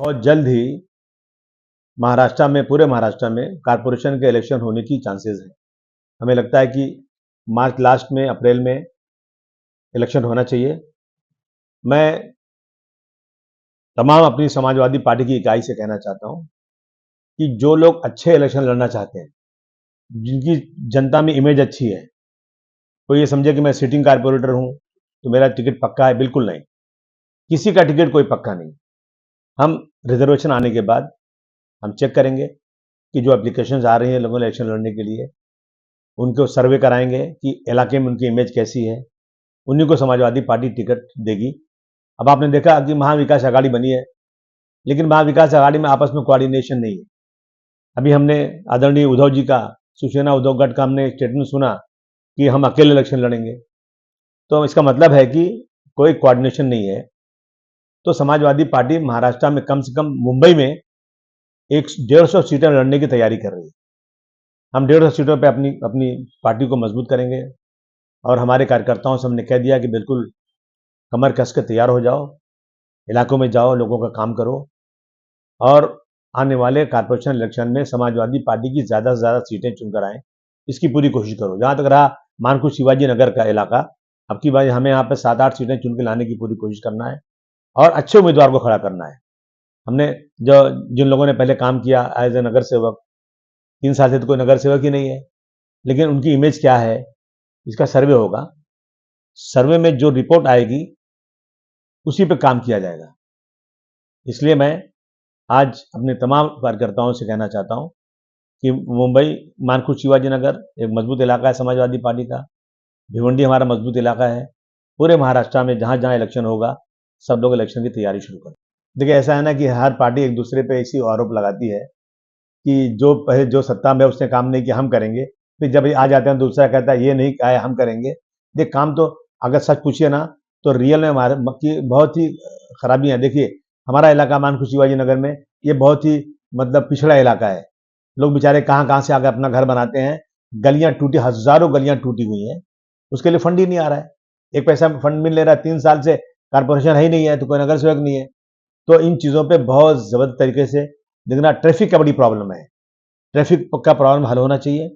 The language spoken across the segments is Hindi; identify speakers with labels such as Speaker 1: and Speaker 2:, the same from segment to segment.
Speaker 1: बहुत जल्द ही महाराष्ट्र में, पूरे महाराष्ट्र में कारपोरेशन के इलेक्शन होने की चांसेस हैं। हमें लगता है कि मार्च लास्ट में, अप्रैल में इलेक्शन होना चाहिए। मैं तमाम अपनी समाजवादी पार्टी की इकाई से कहना चाहता हूं कि जो लोग अच्छे इलेक्शन लड़ना चाहते हैं, जिनकी जनता में इमेज अच्छी है, कोई ये समझे कि मैं सिटिंग कारपोरेटर हूं तो मेरा टिकट पक्का है, बिल्कुल नहीं। किसी का टिकट कोई पक्का नहीं। हम रिजर्वेशन आने के बाद हम चेक करेंगे कि जो एप्लीकेशंस आ रही हैं लोगों ने इलेक्शन लड़ने के लिए, उनको सर्वे कराएंगे कि इलाके में उनकी इमेज कैसी है, उन्हीं को समाजवादी पार्टी टिकट देगी। अब आपने देखा कि महाविकास आघाड़ी बनी है, लेकिन महाविकास आघाड़ी में आपस में कोऑर्डिनेशन नहीं है। अभी हमने आदरणीय उद्धव जी का, शिवसेना उद्धव गठ का हमने स्टेटमेंट सुना कि हम अकेले इलेक्शन लड़ेंगे, तो इसका मतलब है कि कोई कोऑर्डिनेशन नहीं है। तो समाजवादी पार्टी महाराष्ट्र में कम से कम मुंबई में 150 सीटें लड़ने की तैयारी कर रही है। हम 150 सीटों पे अपनी अपनी पार्टी को मजबूत करेंगे और हमारे कार्यकर्ताओं से हमने कह दिया कि बिल्कुल कमर कस के तैयार हो जाओ, इलाकों में जाओ, लोगों का काम करो और आने वाले कारपोरेशन इलेक्शन में समाजवादी पार्टी की ज़्यादा से ज़्यादा सीटें चुनकर आएँ, इसकी पूरी कोशिश करो। जहाँ तक रहा मानकुश शिवाजी नगर का इलाका, अब की बार हमें यहाँ पे 7-8 सीटें चुन के लाने की पूरी कोशिश करना है और अच्छे उम्मीदवार को खड़ा करना है। हमने जो जिन लोगों ने पहले काम किया एज ए नगर सेवक, 3 साल से तो कोई नगर सेवक ही नहीं है, लेकिन उनकी इमेज क्या है, इसका सर्वे होगा। सर्वे में जो रिपोर्ट आएगी उसी पे काम किया जाएगा। इसलिए मैं आज अपने तमाम कार्यकर्ताओं से कहना चाहता हूं कि मुंबई, मानकुश शिवाजी नगर एक मजबूत इलाका है समाजवादी पार्टी का, भिवंडी हमारा मजबूत इलाका है। पूरे महाराष्ट्र में जहां जहां इलेक्शन होगा, सब लोग इलेक्शन की तैयारी शुरू करें। देखिए, ऐसा है ना कि हर पार्टी एक दूसरे पे ऐसी आरोप लगाती है कि जो पहले जो सत्ता में उसने काम नहीं किया, हम करेंगे। फिर जब ये आ जाते हैं, दूसरा कहता है ये नहीं आया, हम करेंगे। देख, काम तो अगर सच पूछिए ना, तो रियल में हमारे की बहुत ही खराबियां। देखिए, हमारा इलाका मानकुश शिवाजी नगर में ये बहुत ही मतलब पिछड़ा इलाका है। लोग बेचारे कहाँ कहाँ से आकर अपना घर बनाते हैं। गलियां टूटी, हजारों गलियां टूटी हुई हैं, उसके लिए फंड ही नहीं आ रहा है। एक पैसा फंड मिल ले रहा है, 3 साल से कारपोरेशन है ही नहीं है, तो कोई नगर सेवक नहीं है। तो इन चीजों पे बहुत जबरदस्त तरीके से देखना। ट्रैफिक का बड़ी प्रॉब्लम है, ट्रैफिक का प्रॉब्लम हल होना चाहिए।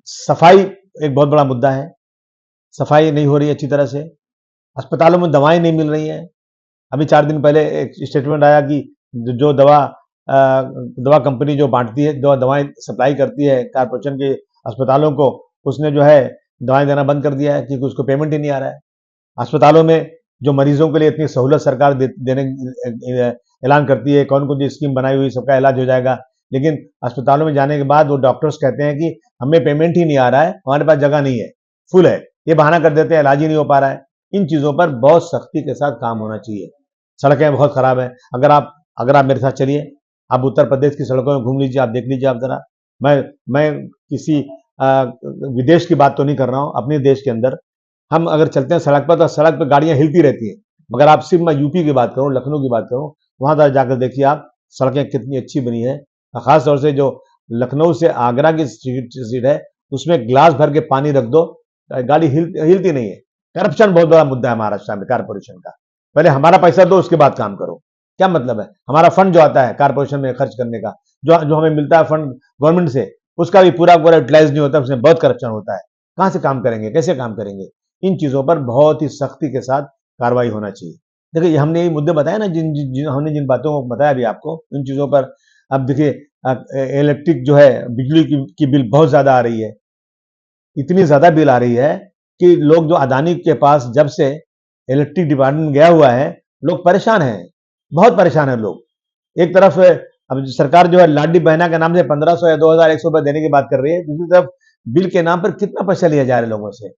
Speaker 1: सफाई एक बहुत बड़ा मुद्दा है, सफाई नहीं हो रही अच्छी तरह से। अस्पतालों में दवाएं नहीं मिल रही हैं। अभी 4 दिन पहले एक स्टेटमेंट आया कि जो दवा कंपनी जो बांटती है, दवाएं सप्लाई करती है कारपोरेशन के अस्पतालों को, उसने जो है दवाएं देना बंद कर दिया है क्योंकि उसको पेमेंट ही नहीं आ रहा है। अस्पतालों में जो मरीजों के लिए इतनी सहूलत सरकार देने ऐलान करती है, कौन कौन सी स्कीम बनाई हुई, सबका इलाज हो जाएगा, लेकिन अस्पतालों में जाने के बाद वो डॉक्टर्स कहते हैं कि हमें पेमेंट ही नहीं आ रहा है, हमारे पास जगह नहीं है, फुल है। ये बहाना कर देते हैं, इलाज ही नहीं हो पा रहा है। इन चीजों पर बहुत सख्ती के साथ काम होना चाहिए। सड़कें बहुत खराब है। अगर आप मेरे साथ चलिए, आप उत्तर प्रदेश की सड़कों में घूम लीजिए, आप देख लीजिए। आप जरा, मैं किसी विदेश की बात तो नहीं कर रहा हूं, अपने देश के अंदर हम अगर चलते हैं सड़क पर, तो सड़क पर गाड़ियां हिलती रहती हैं। मगर आप सिर्फ, मैं यूपी की बात करूं, लखनऊ की बात करूं, वहां जाकर देखिए आप, सड़कें कितनी अच्छी बनी है। खास तौर से जो लखनऊ से आगरा की सीट है, उसमें ग्लास भर के पानी रख दो, गाड़ी हिलती नहीं है। करप्शन बहुत बड़ा मुद्दा है महाराष्ट्र में कारपोरेशन का। पहले हमारा पैसा दो, उसके बाद काम करो। क्या मतलब है? हमारा फंड जो आता है कारपोरेशन में खर्च करने का, जो जो हमें मिलता है फंड गवर्नमेंट से, उसका भी पूरा पूरा यूटिलाइज नहीं होता, उसमें बहुत करप्शन होता है। कहां से काम करेंगे, कैसे काम करेंगे? इन चीजों पर बहुत ही सख्ती के साथ कार्रवाई होना चाहिए। देखिए, हमने ये मुद्दे बताए ना, हमने जिन बातों को बताया अभी आपको, इन चीजों पर अब देखिए, इलेक्ट्रिक जो है, बिजली की बिल बहुत ज्यादा आ रही है। इतनी ज्यादा बिल आ रही है कि लोग, जो अदानी के पास जब से इलेक्ट्रिक डिपार्टमेंट गया हुआ है, लोग परेशान हैं, बहुत परेशान है लोग। एक तरफ अब सरकार जो है लाडली बहना के नाम से 1500 या 2100 रुपए देने की बात कर रही है, दूसरी तरफ बिल के नाम पर कितना पैसा लिया जा रहा है लोगों से।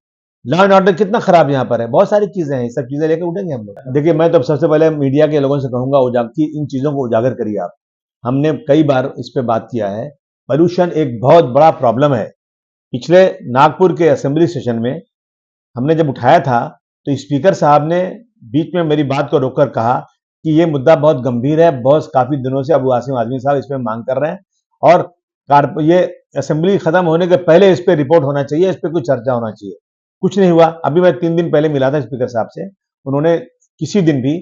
Speaker 1: लॉ एंड ऑर्डर कितना खराब यहाँ पर है। बहुत सारी चीजें हैं, सब चीजें लेकर उठेंगे हम लोग। देखिए, मैं तो सबसे पहले मीडिया के लोगों से कहूंगा कि इन चीजों को उजागर करिए आप। हमने कई बार इस पे बात किया है। पोल्यूशन एक बहुत बड़ा प्रॉब्लम है। पिछले नागपुर के असेंबली सेशन में हमने जब उठाया था, तो स्पीकर साहब ने बीच में मेरी बात को रोककर कहा कि ये मुद्दा बहुत गंभीर है, बहुत काफी दिनों से अबू आसिम आजमी साहब इस पे मांग कर रहे हैं और ये असेंबली खत्म होने के पहले इस पे रिपोर्ट होना चाहिए, इस पे कुछ चर्चा होना चाहिए। कुछ नहीं हुआ। अभी मैं 3 दिन पहले मिला था स्पीकर साहब से, उन्होंने किसी दिन भी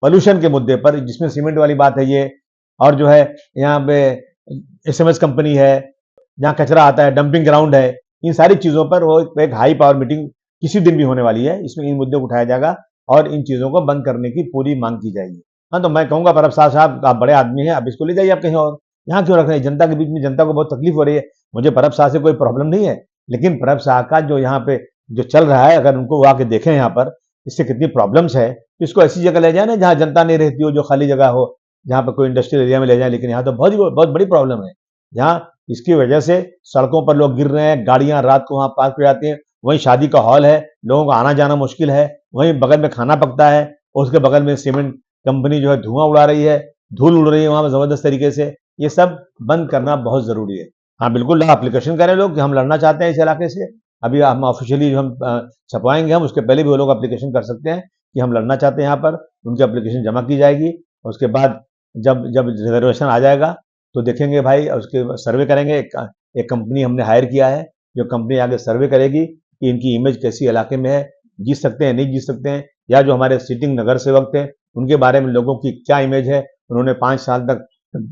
Speaker 1: पोल्यूशन के मुद्दे पर, जिसमें सीमेंट वाली बात है ये, और जो है यहाँ पे एसएमएस कंपनी है, जहाँ कचरा आता है, डंपिंग ग्राउंड है, इन सारी चीज़ों पर वो एक हाई पावर मीटिंग किसी दिन भी होने वाली है। इसमें इन मुद्दों को उठाया जाएगा और इन चीज़ों को बंद करने की पूरी मांग की जाएगी। हाँ, तो मैं कहूँगा परब साहब आप बड़े आदमी हैं, आप इसको ले जाइए आप कहीं और, यहाँ क्यों रख रहे हैं? जनता के बीच में जनता को बहुत तकलीफ हो रही है। मुझे परब साहब से कोई प्रॉब्लम नहीं है, लेकिन परब साहब का जो यहाँ पे जो चल रहा है, अगर उनको वो आके देखें यहाँ पर, इससे कितनी प्रॉब्लम्स है, तो इसको ऐसी जगह ले जाए ना जहाँ जनता नहीं रहती हो, जो खाली जगह हो, जहाँ पर कोई इंडस्ट्रियल एरिया में ले जाए। लेकिन यहाँ तो बहुत बड़ी प्रॉब्लम है। यहाँ इसकी वजह से सड़कों पर लोग गिर रहे हैं, गाड़ियां रात को वहां पार्क हो जाती हैं, वहीं शादी का हॉल है, लोगों को आना जाना मुश्किल है, वहीं बगल में खाना पकता है, और उसके बगल में सीमेंट कंपनी जो है धुआं उड़ा रही है, धूल उड़ रही है वहां पर जबरदस्त तरीके से। ये सब बंद करना बहुत जरूरी है। हाँ बिल्कुल, एप्लीकेशन करें लोग कि हम लड़ना चाहते हैं इस इलाके से। अभी हम ऑफिशियली जो हम छपवाएंगे, हम उसके पहले भी वो लोग एप्लीकेशन कर सकते हैं कि हम लड़ना चाहते हैं यहाँ पर। उनकी एप्लीकेशन जमा की जाएगी, और उसके बाद जब जब रिजर्वेशन आ जाएगा तो देखेंगे भाई, उसके सर्वे करेंगे। एक कंपनी हमने हायर किया है, जो कंपनी आगे सर्वे करेगी कि इनकी इमेज कैसी इलाके में है, जीत सकते हैं नहीं जीत सकते हैं, या जो हमारे सिटिंग नगर सेवक थे उनके बारे में लोगों की क्या इमेज है। उन्होंने 5 साल तक,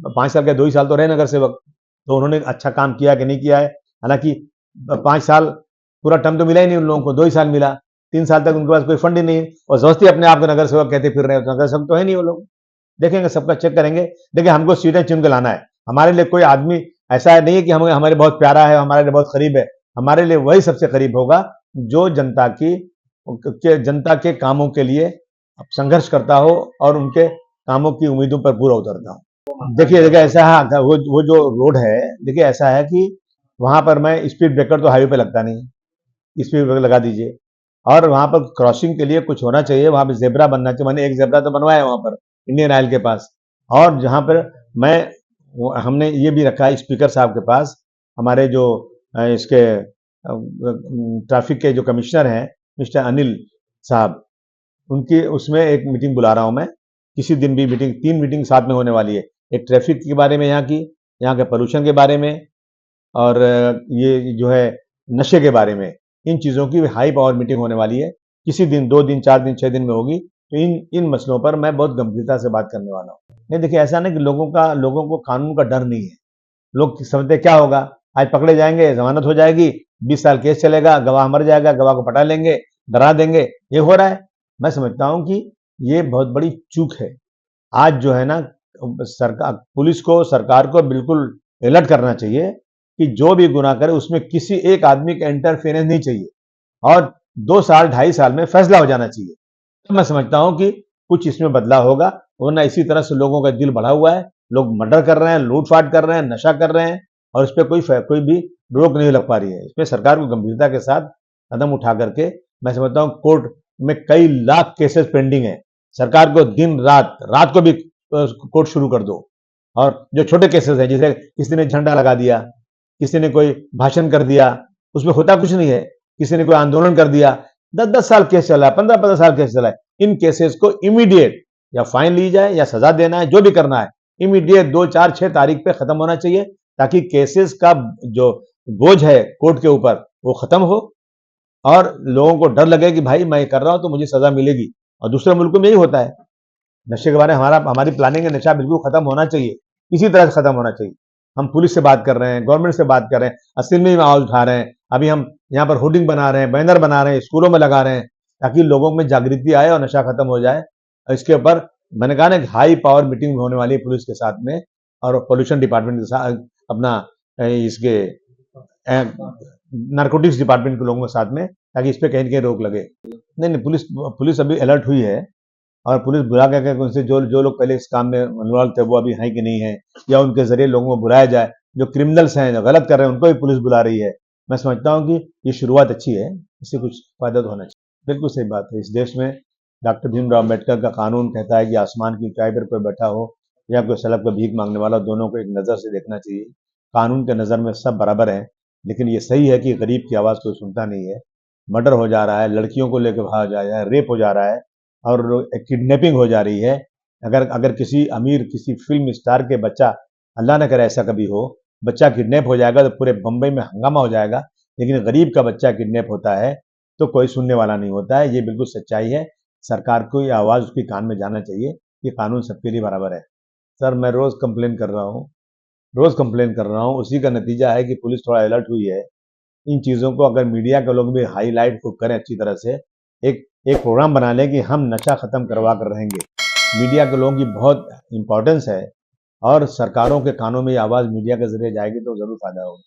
Speaker 1: 5 साल के 2 ही साल तो रहे नगर सेवक, तो उन्होंने अच्छा काम किया कि नहीं किया है। हालांकि 5 साल पूरा टर्म तो मिला ही नहीं उन लोगों को, 2 ही साल मिला। 3 साल तक उनके पास कोई फंड ही नहीं, और जबरदस्ती अपने आप को नगर सेवक कहते फिर रहे हैं। नगर सेवक तो है नहीं वो लोग। देखेंगे, सबका चेक करेंगे। देखिए, हमको सीटें चुन के लाना है। हमारे लिए कोई आदमी ऐसा नहीं है कि हमें हमारे बहुत प्यारा है, हमारे लिए बहुत करीब है। हमारे लिए वही सबसे करीब होगा जो जनता के कामों के लिए संघर्ष करता हो और उनके कामों की उम्मीदों पर पूरा उतरता हो। देखिए ऐसा है, वो जो रोड है, देखिए ऐसा है कि वहां पर मैं स्पीड ब्रेकर तो हाईवे पे लगता नहीं, स्पीड ब्रेकर लगा दीजिए। और वहां पर क्रॉसिंग के लिए कुछ होना चाहिए, वहां पर जेब्रा बनना चाहिए। मैंने एक जेब्रा तो बनवाया है वहां पर, इंडियन ऑयल के पास। और जहां पर मैं हमने ये भी रखा है स्पीकर साहब के पास, हमारे जो इसके ट्रैफिक के जो कमिश्नर हैं मिस्टर अनिल साहब, उनकी उसमें एक मीटिंग बुला रहा हूं मैं। किसी दिन भी मीटिंग, 3 मीटिंग साथ में होने वाली है। एक ट्रैफिक के बारे में यहाँ की, यहाँ के पोल्यूशन के बारे में, और ये जो है नशे के बारे में। इन चीज़ों की हाई पावर मीटिंग होने वाली है। किसी दिन, 2 दिन, 4 दिन, 6 दिन में होगी। तो इन मसलों पर मैं बहुत गंभीरता से बात करने वाला हूँ। नहीं, देखिए ऐसा नहीं कि लोगों को कानून का डर नहीं है। लोग समझते क्या होगा, आज पकड़े जाएंगे, जमानत हो जाएगी, 20 साल केस चलेगा, गवाह मर जाएगा, गवाह को पटा लेंगे, डरा देंगे। ये हो रहा है। मैं समझता हूं कि ये बहुत बड़ी चूक है। आज जो है ना, सरकार, पुलिस को, सरकार को बिल्कुल अलर्ट करना चाहिए कि जो भी गुनाह करे उसमें किसी एक आदमी का इंटरफेरेंस नहीं चाहिए, और 2 साल, 2.5 साल में फैसला हो जाना चाहिए। तो मैं समझता हूं कि कुछ इसमें बदलाव होगा, वरना इसी तरह से लोगों का दिल बढ़ा हुआ है। लोग मर्डर कर रहे हैं, लूटपाट कर रहे हैं, नशा कर रहे हैं, और इस पर कोई भी रोक नहीं लग पा रही है। इस पर सरकार को गंभीरता के साथ कदम उठा करके, मैं समझता हूँ कोर्ट में कई लाख केसेस पेंडिंग है। सरकार को दिन रात, रात को भी कोर्ट शुरू कर दो। और जो छोटे केसेस हैं, जैसे किसी ने झंडा लगा दिया, किसी ने कोई भाषण कर दिया, उसमें होता कुछ नहीं है। किसी ने कोई आंदोलन कर दिया, 10-10 साल केस चला है, 15-15 साल केस चला है। इन केसेस को इमीडिएट या फाइन ली जाए या सजा देना है, जो भी करना है, इमीडिएट 2, 4, 6 तारीख पे खत्म होना चाहिए, ताकि केसेस का जो बोझ है कोर्ट के ऊपर वो खत्म हो, और लोगों को डर लगे कि भाई मैं कर रहा हूं तो मुझे सजा मिलेगी। और दूसरे मुल्कों में यही होता है। नशे के बारे में हमारी प्लानिंग है, नशा बिल्कुल खत्म होना चाहिए, इसी तरह से खत्म होना चाहिए। हम पुलिस से बात कर रहे हैं, गवर्नमेंट से बात कर रहे हैं, असेंबली में आवाज उठा रहे हैं। अभी हम यहाँ पर होर्डिंग बना रहे हैं, बैनर बना रहे हैं, स्कूलों में लगा रहे हैं, ताकि लोगों में जागृति आए और नशा खत्म हो जाए। और इसके ऊपर मैंने कहा ना, हाई पावर मीटिंग होने वाली है पुलिस के साथ में, और पोल्यूशन डिपार्टमेंट के साथ, अपना इसके नारकोटिक्स डिपार्टमेंट के लोगों के साथ में, ताकि इस पर कहीं न कहीं रोक लगे। नहीं, पुलिस अभी अलर्ट हुई है, और पुलिस बुला के उनसे जो जो लोग पहले इस काम में इन्वॉल्व थे वो अभी हैं कि नहीं है, या उनके जरिए लोगों को बुलाया जाए। जो क्रिमिनल्स हैं, जो गलत कर रहे हैं, उनको भी पुलिस बुला रही है। मैं समझता हूँ कि ये शुरुआत अच्छी है, इससे कुछ फायदा तो होना चाहिए। बिल्कुल सही बात है। इस देश में डॉक्टर भीमराव अम्बेडकर का कानून कहता है कि आसमान की ऊंचाई पर कोई बैठा हो या कोई सड़क पर भीख मांगने वाला, दोनों को एक नज़र से देखना चाहिए। कानून के नज़र में सब बराबर हैं, लेकिन ये सही है कि गरीब की आवाज़ कोई सुनता नहीं है। मर्डर हो जा रहा है, लड़कियों को लेकर भागा जा रहा है, रेप हो जा रहा है, और किडनैपिंग हो जा रही है। अगर किसी अमीर, किसी फिल्म स्टार के बच्चा, अल्लाह न करे ऐसा कभी हो, बच्चा किडनैप हो जाएगा तो पूरे बम्बई में हंगामा हो जाएगा। लेकिन गरीब का बच्चा किडनैप होता है तो कोई सुनने वाला नहीं होता है। ये बिल्कुल सच्चाई है। सरकार को ये आवाज़ उसके कान में जाना चाहिए कि कानून सबके लिए बराबर है। सर मैं रोज़ कंप्लेन कर रहा हूँ, उसी का नतीजा है कि पुलिस थोड़ा अलर्ट हुई है। इन चीज़ों को अगर मीडिया के लोग भी हाईलाइट को करें अच्छी तरह से, एक एक प्रोग्राम बना लें कि हम नशा ख़त्म करवा कर रहेंगे। मीडिया के लोगों की बहुत इम्पोर्टेंस है और सरकारों के कानों में ये आवाज़ मीडिया के ज़रिए जाएगी तो ज़रूर फ़ायदा होगा।